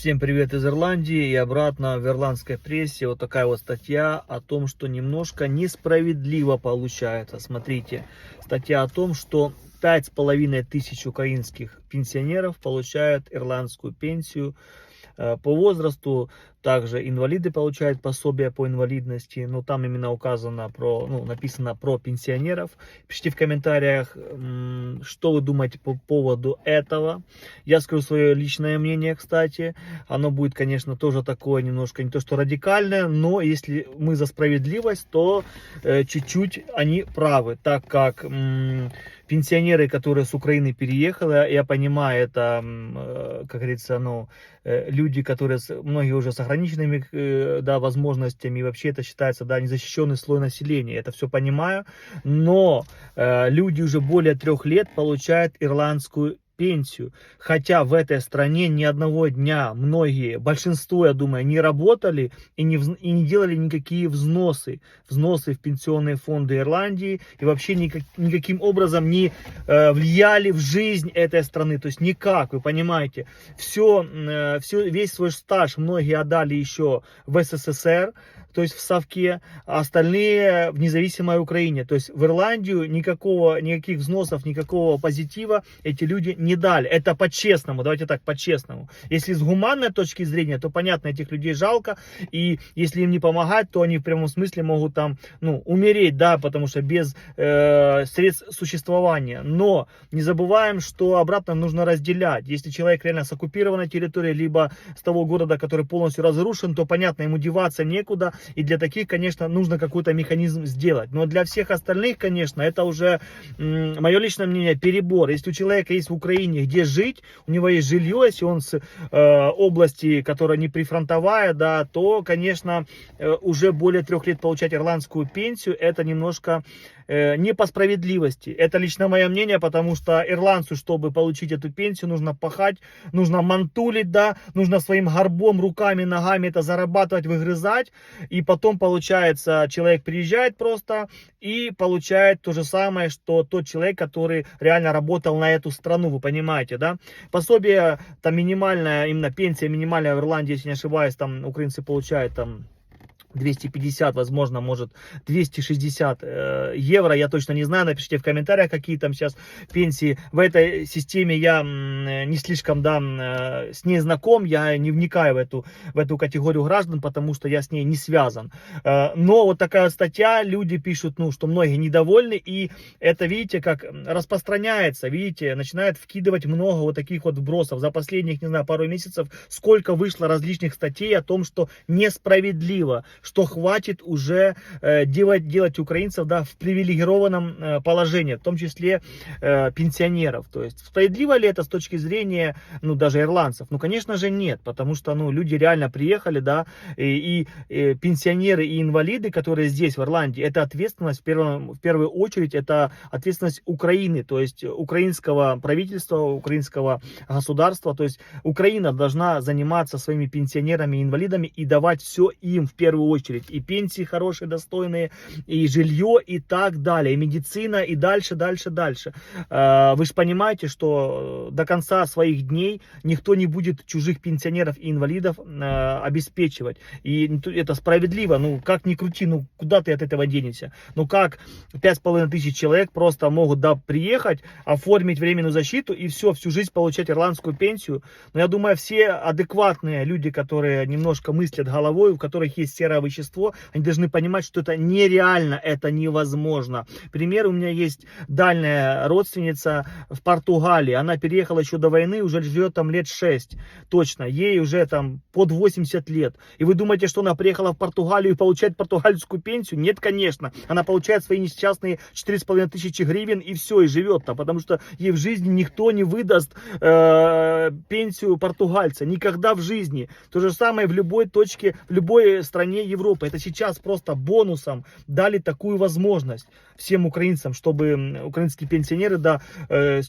Всем привет из Ирландии и обратно в ирландской прессе вот такая вот статья о том, что немножко несправедливо получается. Смотрите, статья о том, что 5500 украинских пенсионеров получают ирландскую пенсию по возрасту. Также инвалиды получают пособие по инвалидности, но там именно указано написано про пенсионеров. Пишите в комментариях, что вы думаете по поводу этого. Я скажу свое личное мнение, кстати. Оно будет, конечно, тоже такое немножко не то что радикальное, но если мы за справедливость, то чуть-чуть они правы, так как пенсионеры, которые с Украины переехали, я понимаю, это, как говорится, люди, которые многие уже с ограниченными возможностями, и вообще это считается незащищенный слой населения, это все понимаю, но люди уже более 3 лет получают ирландскую пенсию, хотя в этой стране ни одного дня большинство, я думаю, не работали и не делали никакие взносы в пенсионные фонды Ирландии и вообще никаким образом не влияли в жизнь этой страны, то есть никак, вы понимаете, весь свой стаж многие отдали еще в СССР, то есть в Совке, а остальные в независимой Украине. То есть в Ирландию никаких взносов, никакого позитива эти люди не дали. Это по-честному, давайте так, по-честному. Если с гуманной точки зрения, то понятно, этих людей жалко, и если им не помогать, то они в прямом смысле могут там, умереть, потому что без средств существования. Но не забываем, что обратно нужно разделять. Если человек реально с оккупированной территории, либо с того города, который полностью разрушен, то понятно, ему деваться некуда. И для таких, конечно, нужно какой-то механизм сделать. Но для всех остальных, конечно, это уже, мое личное мнение, перебор. Если у человека есть в Украине где жить, у него есть жилье, если он с области, которая не прифронтовая, то, конечно, уже более 3 лет получать ирландскую пенсию, это немножко не по справедливости. Это лично мое мнение, потому что ирландцу, чтобы получить эту пенсию, нужно пахать, нужно мантулить, нужно своим горбом, руками, ногами это зарабатывать, выгрызать. И потом, получается, человек приезжает просто и получает то же самое, что тот человек, который реально работал на эту страну, вы понимаете, да? Пособие, там минимальная, именно пенсия минимальная в Ирландии, если не ошибаюсь, там украинцы получают там 250, возможно, может 260 евро, я точно не знаю, напишите в комментариях, какие там сейчас пенсии. В этой системе я не слишком, с ней знаком, я не вникаю в эту категорию граждан, потому что я с ней не связан. Но вот такая статья, люди пишут, что многие недовольны, и это, видите, как распространяется, видите, начинает вкидывать много вот таких вот вбросов. За последних, не знаю, пару месяцев сколько вышло различных статей о том, что несправедливо, что хватит уже делать украинцев в привилегированном положении, в том числе пенсионеров. То есть справедливо ли это с точки зрения даже ирландцев? Конечно же нет, потому что люди реально приехали, и пенсионеры и инвалиды, которые здесь в Ирландии, это ответственность в первую очередь, это ответственность Украины, то есть украинского правительства, украинского государства. То есть Украина должна заниматься своими пенсионерами и инвалидами и давать все им в первую очередь. И пенсии хорошие, достойные, и жилье, и так далее, и медицина, и дальше. Вы же понимаете, что до конца своих дней никто не будет чужих пенсионеров и инвалидов обеспечивать. И это справедливо. Как ни крути, куда ты от этого денешься? Как 5500 человек просто могут приехать, оформить временную защиту и всю жизнь получать ирландскую пенсию? Но я думаю, все адекватные люди, которые немножко мыслят головой, у которых есть серое вещество, они должны понимать, что это нереально, это невозможно. Пример, у меня есть дальняя родственница в Португалии, она переехала еще до войны, уже живет там лет 6, точно, ей уже там под 80 лет. И вы думаете, что она приехала в Португалию и получает португальскую пенсию? Нет, конечно, она получает свои несчастные 4500 гривен и все, и живет там, потому что ей в жизни никто не выдаст пенсию португальца, никогда в жизни. То же самое в любой точке, в любой стране Европы. Это сейчас просто бонусом дали такую возможность всем украинцам, чтобы украинские пенсионеры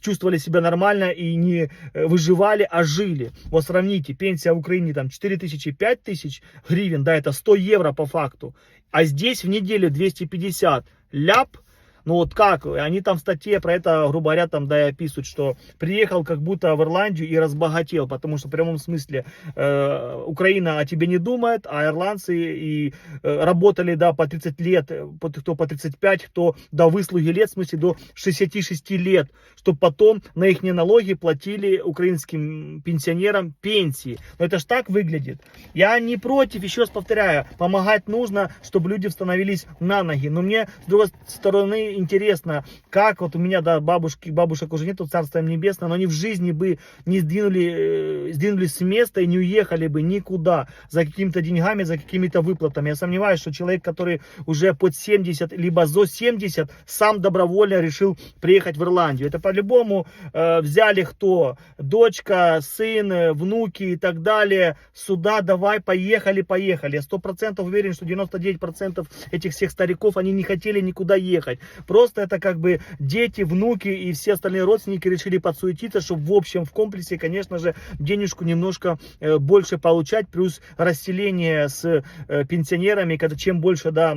чувствовали себя нормально и не выживали, а жили. Вот сравните, пенсия в Украине там 4000, 5000 гривен, это 100 евро по факту. А здесь в неделю 250 ляп, Ну вот как? Они там в статье про это, грубо говоря, там, да, и описывают, что приехал как будто в Ирландию и разбогател, потому что в прямом смысле Украина о тебе не думает, а ирландцы и работали, да, по 30 лет, кто по 35, кто до выслуги лет, в смысле до 66 лет, чтобы потом на их налоги платили украинским пенсионерам пенсии. Но это ж так выглядит. Я не против, еще раз повторяю, помогать нужно, чтобы люди становились на ноги. Но мне, с другой стороны, интересно, как вот у меня, да, бабушек уже нету, царство им небесное, но они в жизни бы не сдвинулись с места и не уехали бы никуда за какими-то деньгами, за какими-то выплатами. Я сомневаюсь, что человек, который уже под 70, либо за 70, сам добровольно решил приехать в Ирландию. Это по-любому взяли кто? Дочка, сын, внуки и так далее. Сюда давай, поехали. Я 100% уверен, что 99% этих всех стариков, они не хотели никуда ехать. Просто это как бы дети, внуки и все остальные родственники решили подсуетиться, чтобы в общем, в комплексе, конечно же, денежку немножко больше получать, плюс расселение с пенсионерами, когда чем больше, да,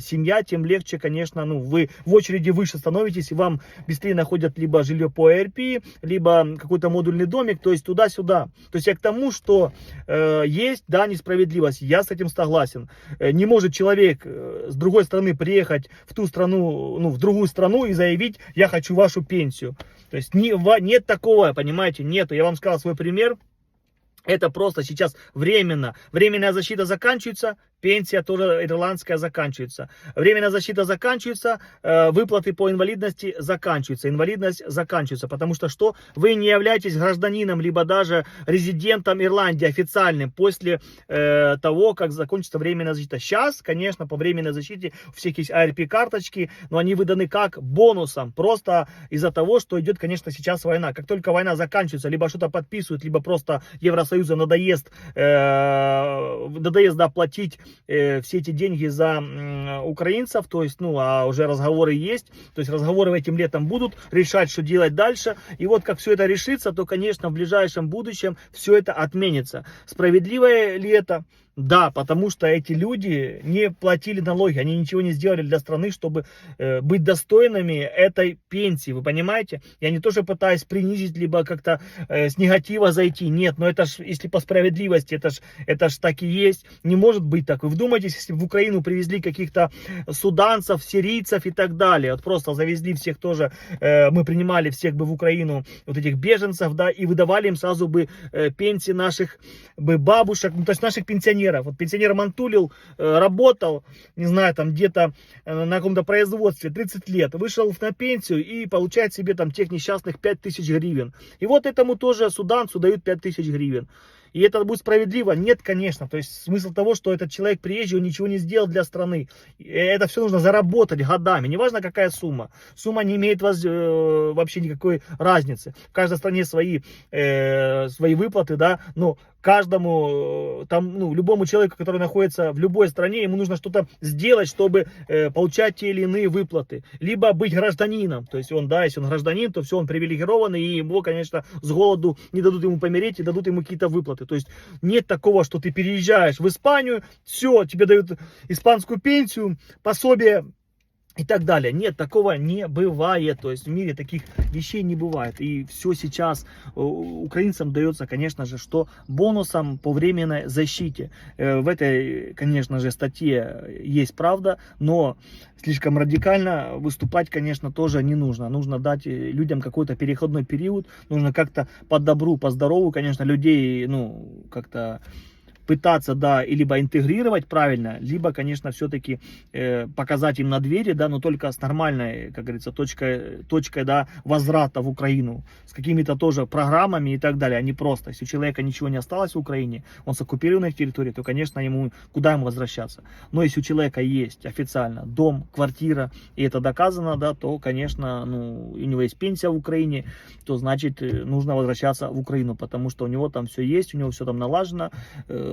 семья, тем легче, конечно, ну, вы в очереди выше становитесь, и вам быстрее находят либо жилье по АРП, либо какой-то модульный домик, то есть туда-сюда. То есть я к тому, что есть, да, несправедливость, я с этим согласен. Не может человек с другой стороны приехать в ту страну, ну, в другую страну и заявить, я хочу вашу пенсию. То есть нет такого, понимаете, нету. Я вам сказал свой пример. Это просто сейчас временно. Временная защита заканчивается, пенсия тоже ирландская заканчивается. Временная защита заканчивается, выплаты по инвалидности заканчиваются. Инвалидность заканчивается, потому что что? Вы не являетесь гражданином, либо даже резидентом Ирландии официальным после того, как закончится временная защита. Сейчас, конечно, по временной защите у всех есть ARP-карточки, но они выданы как бонусом. Просто из-за того, что идет, конечно, сейчас война. Как только война заканчивается, либо что-то подписывают, либо просто Евросоюзу надоест, да, платить все эти деньги за украинцев, то есть, ну, а уже разговоры есть, то есть разговоры этим летом будут, решать, что делать дальше, и вот как все это решится, то, конечно, в ближайшем будущем все это отменится. Справедливое ли это? Да, потому что эти люди не платили налоги, они ничего не сделали для страны, чтобы быть достойными этой пенсии, вы понимаете? Я не тоже пытаюсь принизить, либо как-то с негатива зайти, нет, но это ж, если по справедливости, это ж так и есть, не может быть так. Вы вдумайтесь, если в Украину привезли каких-то суданцев, сирийцев и так далее, вот просто завезли всех тоже, мы принимали всех бы в Украину, вот этих беженцев, да, и выдавали им сразу бы пенсии наших бы бабушек, ну, то есть наших пенсионеров. Вот пенсионер Мантулил работал, не знаю, там где-то на каком-то производстве 30 лет, вышел на пенсию и получает себе там тех несчастных 5000 гривен. И вот этому тоже суданцу дают 5000 гривен. И это будет справедливо? Нет, конечно. То есть смысл того, что этот человек приезжий, он ничего не сделал для страны. И это все нужно заработать годами. Неважно, какая сумма. Сумма не имеет вообще никакой разницы. В каждой стране свои выплаты, да. Но каждому, там, ну, любому человеку, который находится в любой стране, ему нужно что-то сделать, чтобы получать те или иные выплаты. Либо быть гражданином. То есть он, да, если он гражданин, то все, он привилегированный, и его, конечно, с голоду не дадут ему помереть и дадут ему какие-то выплаты. То есть нет такого, что ты переезжаешь в Испанию, все, тебе дают испанскую пенсию, пособие и так далее. Нет, такого не бывает. То есть в мире таких вещей не бывает. И все сейчас украинцам дается, конечно же, что бонусом по временной защите. В этой, конечно же, статье есть правда, но слишком радикально выступать, конечно, тоже не нужно. Нужно дать людям какой-то переходной период. Нужно как-то по добру, по здорову, конечно, людей, ну, как-то пытаться, да, и либо интегрировать правильно, либо, конечно, все-таки показать им на двери, да, но только с нормальной, как говорится, точкой, да, возврата в Украину, с какими-то тоже программами и так далее, а не просто. Если у человека ничего не осталось в Украине, он с оккупированной территории, то, конечно, куда ему возвращаться. Но если у человека есть официально дом, квартира, и это доказано, да, то, конечно, ну, у него есть пенсия в Украине, то, значит, нужно возвращаться в Украину, потому что у него там все есть, у него все там налажено.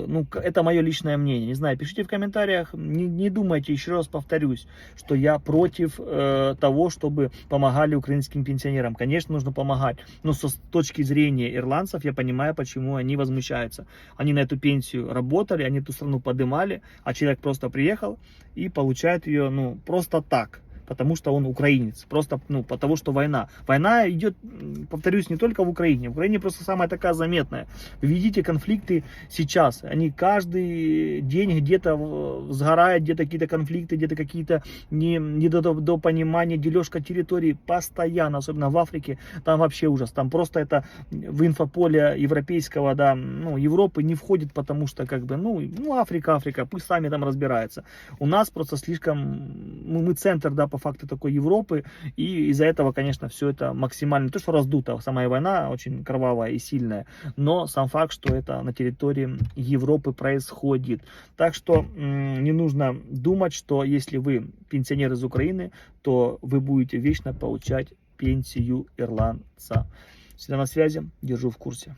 Ну, это мое личное мнение. Не знаю, пишите в комментариях. Не думайте, еще раз повторюсь, что я против того, чтобы помогали украинским пенсионерам. Конечно, нужно помогать. Но с точки зрения ирландцев, я понимаю, почему они возмущаются. Они на эту пенсию работали, они эту страну поднимали, а человек просто приехал и получает ее, ну, просто так. потому что он украинец. Просто, ну, потому что война. Война идет, повторюсь, не только в Украине. В Украине просто самая такая заметная. Вы видите конфликты сейчас. Они каждый день где-то сгорают, где-то какие-то конфликты, где-то какие-то недопонимания, дележка территории постоянно, особенно в Африке. Там вообще ужас. Там просто это в инфополе европейского, да, ну, Европы не входит, потому что, как бы, ну Африка, пусть сами там разбираются. У нас просто слишком, мы центр, да, по факту такой Европы, и из-за этого, конечно, все это максимально, то, что раздуто, сама война очень кровавая и сильная, но сам факт, что это на территории Европы происходит. Так что не нужно думать, что если вы пенсионер из Украины, то вы будете вечно получать пенсию ирландца. Всегда на связи, держу в курсе.